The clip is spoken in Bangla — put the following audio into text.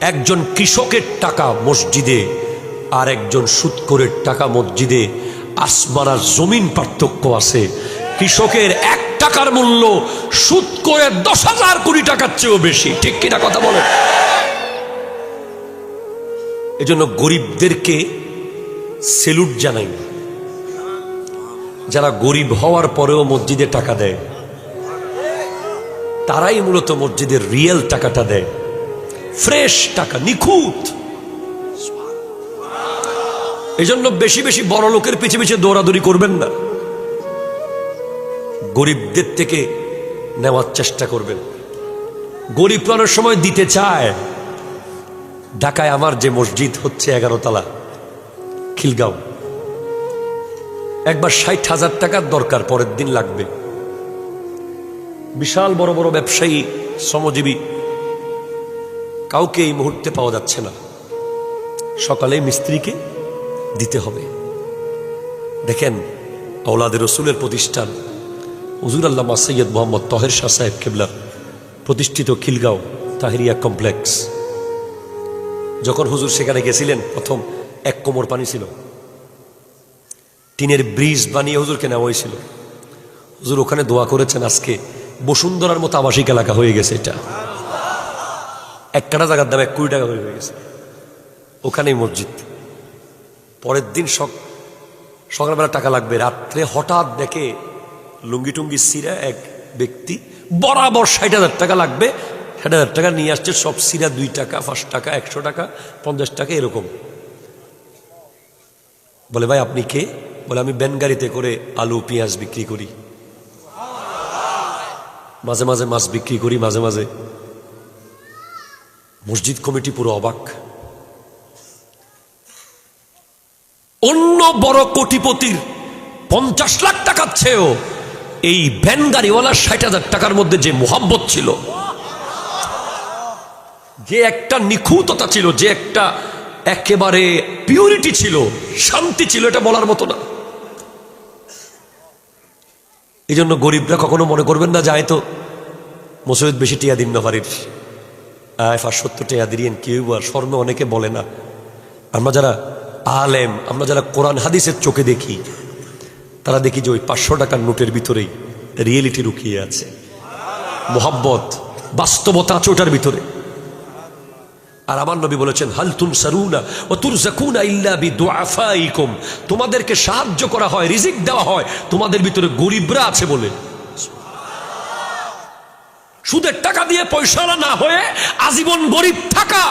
একজন কৃষকের টাকা মসজিদে আর একজন সুদখোরের টাকা মসজিদে আসমান আর জমিন পার্থক্য আছে। কৃষকের 1 টাকার মূল্য সুদখোরের 10,000 কোটি টাকার চেয়েও বেশি। ঠিক কিনা কথা বলেন? এজন্য গরিবদেরকে সেলুট জানাই, যারা গরিব হওয়ার পরেও মসজিদে টাকা দেয়, তারাই মূলত মসজিদের রিয়েল টাকাটা দেয়, ফ্রেশ টাকা, নিখুঁত। এজন্য বেশি বেশি বড় লোকের পিছে পিছে দৌড়াদৌড়ি করবেন না, গরিবদের থেকে নেওয়ার চেষ্টা করবেন। গরিব অনেক সময় দিতে চায়। ঢাকায় আমার যে মসজিদ হচ্ছে 11 তলা, খিলগাঁও, একবার 60,000 টাকার দরকার, পরের দিন লাগবে। বিশাল বড় বড় ব্যবসায়ী, শ্রমজীবী, কাউকে এই মুহূর্তে পাওয়া যাচ্ছে না। সকালে মিস্ত্রিকে দিতে হবে। দেখেন, আওলাদে রসুলের প্রতিষ্ঠান হুজুর আল্লামা সৈয়দ মোহাম্মদ তহের শাহ সাহেব কেবলা প্রতিষ্ঠিত খিলগাঁও তাহেরিয়া কমপ্লেক্স, যখন হুজুর সেখানে গেছিলেন, প্রথম 1 কোমর পানি ছিল। টিনের ব্রিজ বানিয়ে হুজুরকে নেওয়া হয়েছিল। হুজুর ওখানে দোয়া করেছেন, আজকে বসুন্ধরার মতো আবাসিক এলাকা হয়ে গেছে। এটা 1 কাঠা জায়গার দাম 1 কোটি টাকা হয়ে গেছে। ওখানেই মসজিদ। পরের দিন সকালবেলা টাকা লাগবে, রাত্রে হঠাৎ দেখে লুঙ্গি টুঙ্গি সিরা এক ব্যক্তি বরাবর 60,000 টাকা লাগবে, 60,000 টাকা নিয়ে আসছে। সব সিরা 2 টাকা, 5 টাকা, 100 টাকা, 50 টাকা, এরকম। বলে, ভাই আপনি কে? বলে, আমি ভ্যান গাড়িতে করে আলু পেঁয়াজ বিক্রি করি, মাঝে মাঝে মাছ বিক্রি করি, মাঝে মাঝে। মসজিদ কমিটি পুরো অবাক। অন্য বড় কোটিপতির 50 লাখ টাকার চেয়েও এই ভ্যান গাড়িওয়ালার 60,000 টাকার মধ্যে যে মোহাব্বত ছিল, যে একটা নিখুঁততা ছিল, যে একটা একেবারে পিউরিটি ছিল, শান্তি ছিল, এটা বলার মতো না। এই জন্য গরিবরা কখনো মনে করবেন না, যায় তো মুসৈদ বেশি টিয়া দিন না পারির 570 টিয়া দিলেন, কেউ আর স্বর্ণ অনেকে বলে না। আমরা যারা আলেম, আমরা যারা কোরআন হাদিসের চোখে দেখি, তারা দেখি যে ওই 500 টাকার নোটের ভিতরেই রিয়েলিটি লুকিয়ে আছে, মোহাব্বত, বাস্তবতা আছে ওটার ভিতরে। আর আমার নবী বলেছেন, হাল তুনসারুনা ওয়া তুরযাকুনা ইল্লা বিদুআফাইকুম, তোমাদেরকে সাহায্য করা হয়, রিজিক দেওয়া হয় তোমাদের ভিতরে গরিবরা আছে বলে। সুদের টাকা দিয়ে পয়সা না হয়ে আজীবন গরিব থাকা